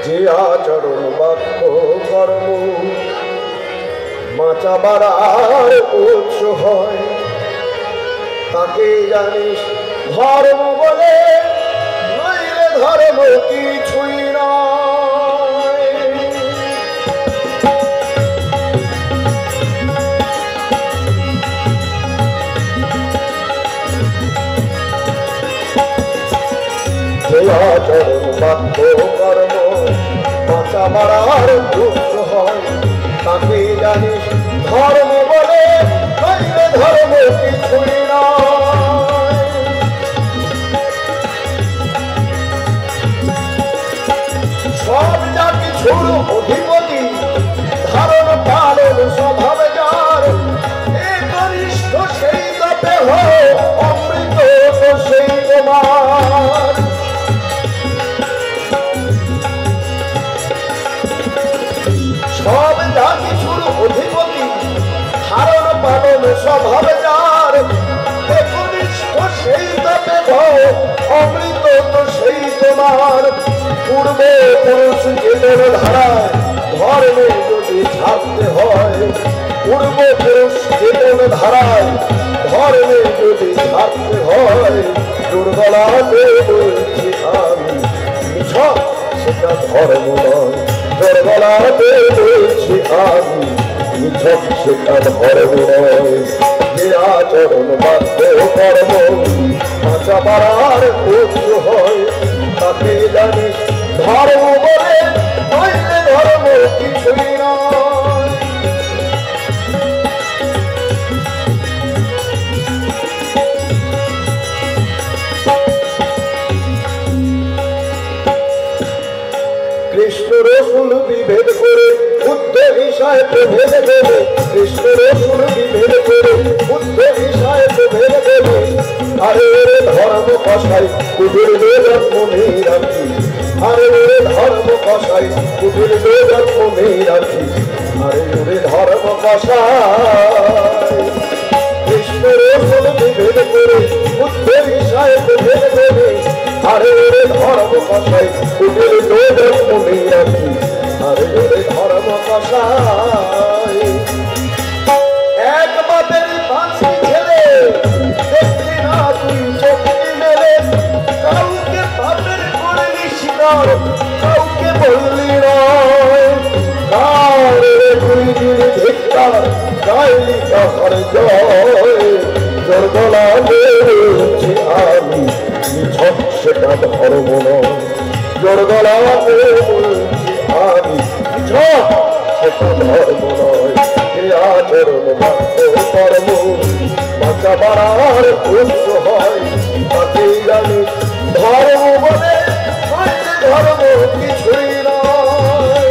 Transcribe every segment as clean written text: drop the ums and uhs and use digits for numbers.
যে আচরণ বাক্য কর্ম মাচা বাড়ার উৎস হয়, তাকে জানিস ধর্ম বলে, নইলে ধর্ম কিছুই নয়। যে আচরণ বাক্য কর্ম মাচা বাড়ার উৎস হয়, তাকে জানিস ধর্ম বলে, নইলে ধর্ম কিছুই নয়। সব যা কিছুর অধিপতি, ধারণ পালন স্বভাব যার, একনিষ্ঠ সেই তপে হয়, অমৃত তো সেই তোমার। সব যা কিছুর অধিপতি, ধারণ পালন স্বভাব যার, একনিষ্ঠ সেই তপে হয়, অমৃত তো সেই তোমার। পূর্বে পুরুষ চেতন ধারায় ধর্মে যদি ছাড়তে হয়, পূর্ব পুরুষ চেতন ধারায় ধর্মে যদি ছাড়তে হয়, দুর্বলাতে বলছি আমি মিছ, সেটা ধর্ম নয়। দুর্বলাতে বলছি আমি মিছ, সেটা ধর্ম নয়। যে আচরণ বাক্য কর্ম মাচা বাড়ার উৎস হয়, তাকে জানিস ধর্ম বলে, নইলে ধর্ম কিছুই নয়। কৃষ্ণ রসুল বিভেদ করে বুদ্ধ বিষয় প্রভেদ দেবে, কৃষ্ণ রসুল বিভেদ করে বুদ্ধ বিষয় প্রভেদ দেবে। আরে ধর্ম কষাই কুটির জন্ম নেই রাখি, আরে ধর্ম কষাই কুটির জন্ম নেই রাখি, আরে ধর্ম কষাই। কৃষ্ণ রসুল বিভেদ করে বুদ্ধ বিষয় প্রভেদ দেবে, আরে ধর্ম কষাই কুটির জন্ম নেই রাখি, আরে ধর্ম কষাই। এক বাপের পাঁচটি ছেলে, দেখলি না তুই চোখে মেলে, কাউকে বাপের করলি স্বীকার, কাউকে বললি নয়। কারে তুই দিলি ধিক্কার, গাইলি কাহার জয়, দুর্বলা বলছি আমি মিছ, সেটা ধর্ম নয়। দুর্বলা বলছি আমি মিছ, সেটা ধর্ম নয়। যে আচরণ বাক্য কর্ম মাচা বাড়ার উৎস হয়, তাকে জানিস ধর্ম বলে, নইলে ধর্ম কিছুই নয়।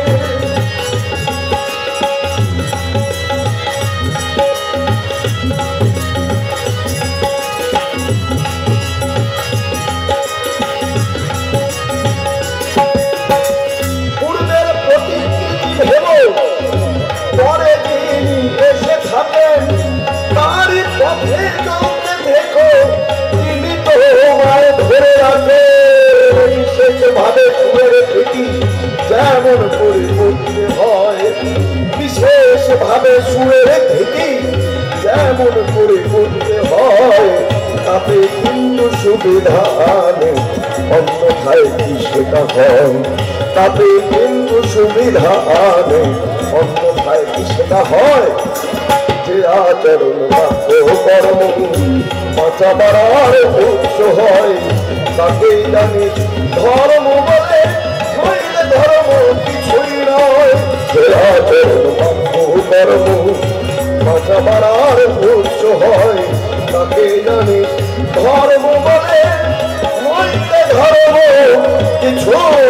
পূর্বের প্রতিকৃতি ভেব, পরে তিনি এসে থাকেন, তারই পথে চলতে দেখো, তিনি তোমায় ধরে রাখে। বিশেষ ভাবে সুরের ভীতি যেমন করে করতে হয়, বিশেষ ভাবে সুরের ভীতি যেমন করে করতে হয়, তাতে কিন্তু সুবিধা আনে, অন্যথায় কি সেটা হয়। তাতে কিন্তু সুবিধা আনে, অন্যথায় কি সেটা হয়। যে আচরণ বাক্য কর্ম মাচা বাড়ার উৎস হয়, তাকে জানিস ধর্ম বলে, নইলে ধর্ম কিছুই নয়। যে আচরণ বাক্য কর্ম মাচা বাড়ার উৎস হয়, তাকে জানিস ধর্ম বলে, নইলে ধর্ম কিছুই